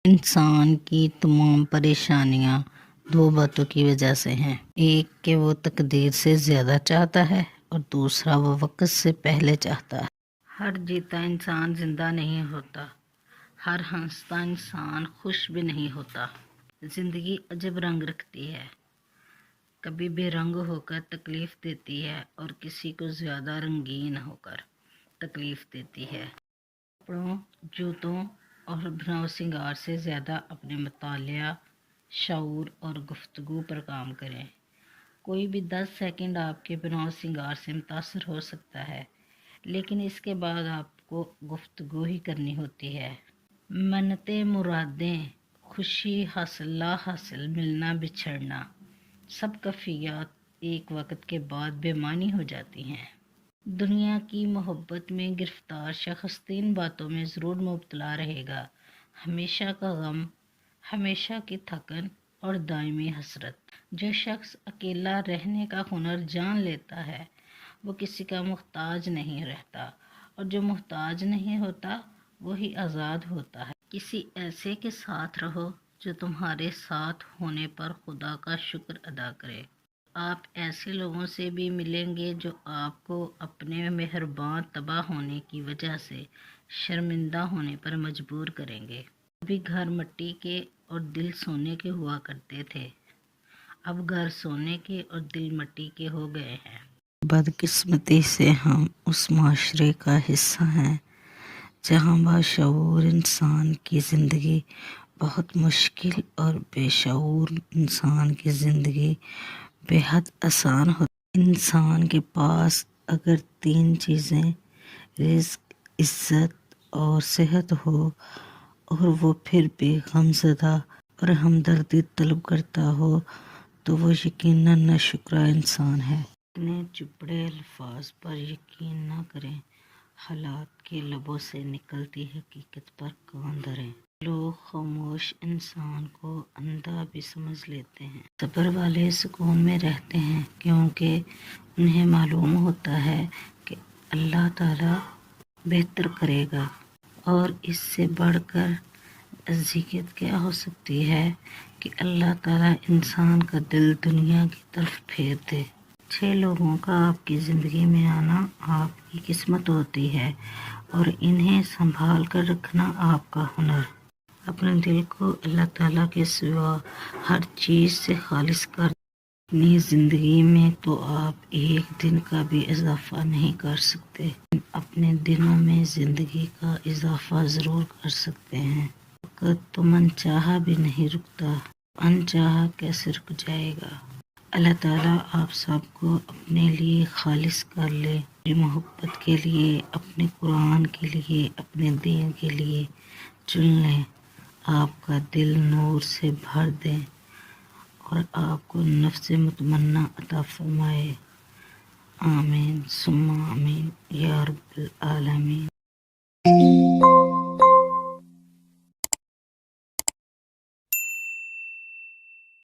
انسان کی تمام پریشانیاں دو باتوں کی وجہ سے ہیں، ایک کہ وہ تقدیر سے زیادہ چاہتا ہے اور دوسرا وہ وقت سے پہلے چاہتا ہے۔ ہر جیتا انسان زندہ نہیں ہوتا، ہر ہنستا انسان خوش بھی نہیں ہوتا۔ زندگی عجب رنگ رکھتی ہے، کبھی بے رنگ ہو کر تکلیف دیتی ہے اور کسی کو زیادہ رنگین ہو کر تکلیف دیتی ہے۔ کپڑوں، جوتوں اور بناؤ سنگار سے زیادہ اپنے مطالعہ، شعور اور گفتگو پر کام کریں۔ کوئی بھی 10 سیکنڈ آپ کے بناؤ سنگار سے متاثر ہو سکتا ہے، لیکن اس کے بعد آپ کو گفتگو ہی کرنی ہوتی ہے۔ منتیں، مرادیں، خوشی حاصل لا حاصل، ملنا بچھڑنا، سب کیفیات ایک وقت کے بعد بے معنی ہو جاتی ہیں۔ دنیا کی محبت میں گرفتار شخص 3 باتوں میں ضرور مبتلا رہے گا: ہمیشہ کا غم، ہمیشہ کی تھکن اور دائمی حسرت۔ جو شخص اکیلا رہنے کا ہنر جان لیتا ہے وہ کسی کا محتاج نہیں رہتا، اور جو محتاج نہیں ہوتا وہی آزاد ہوتا ہے۔ کسی ایسے کے ساتھ رہو جو تمہارے ساتھ ہونے پر خدا کا شکر ادا کرے۔ آپ ایسے لوگوں سے بھی ملیں گے جو آپ کو اپنے مہربان طبع ہونے کی وجہ سے شرمندہ ہونے پر مجبور کریں گے۔ کبھی گھر مٹی کے اور دل سونے کے ہوا کرتے تھے، اب گھر سونے کے اور دل مٹی کے ہو گئے ہیں۔ بدقسمتی سے ہم اس معاشرے کا حصہ ہیں جہاں باشعور انسان کی زندگی بہت مشکل اور بے شعور انسان کی زندگی بے حد آسان ہوتی ہے۔ انسان کے پاس اگر 3 چیزیں رزق، عزت اور صحت ہو اور وہ پھر بھی غم زدہ اور ہمدردی طلب کرتا ہو تو وہ یقیناً ناشکرا انسان ہے۔ اتنے چپڑے الفاظ پر یقین نہ کریں، حالات کے لبوں سے نکلتی حقیقت پر کان دھریں۔ لوگ خاموش انسان کو اندھا بھی سمجھ لیتے ہیں۔ صبر والے سکون میں رہتے ہیں کیونکہ انہیں معلوم ہوتا ہے کہ اللہ تعالیٰ بہتر کرے گا، اور اس سے بڑھ کر اذیت کیا ہو سکتی ہے کہ اللہ تعالیٰ انسان کا دل دنیا کی طرف پھیر دے۔ اچھے لوگوں کا آپ کی زندگی میں آنا آپ کی قسمت ہوتی ہے اور انہیں سنبھال کر رکھنا آپ کا ہنر۔ اپنے دل کو اللہ تعالیٰ کے سوا ہر چیز سے خالص کر اپنی زندگی میں تو آپ ایک دن کا بھی اضافہ نہیں کر سکتے، اپنے دنوں میں زندگی کا اضافہ ضرور کر سکتے ہیں۔ وقت تو من چاہا بھی نہیں رکتا، ان چاہا کیسے رک جائے گا۔ اللہ تعالیٰ آپ سب کو اپنے لیے خالص کر لے، اپنی محبت کے لیے، اپنے قرآن کے لیے، اپنے دین کے لیے چن لیں، آپ کا دل نور سے بھر دیں اور آپ کو نفس مطمئنہ عطا فرمائے۔ آمین ثم آمین یا رب العالمین۔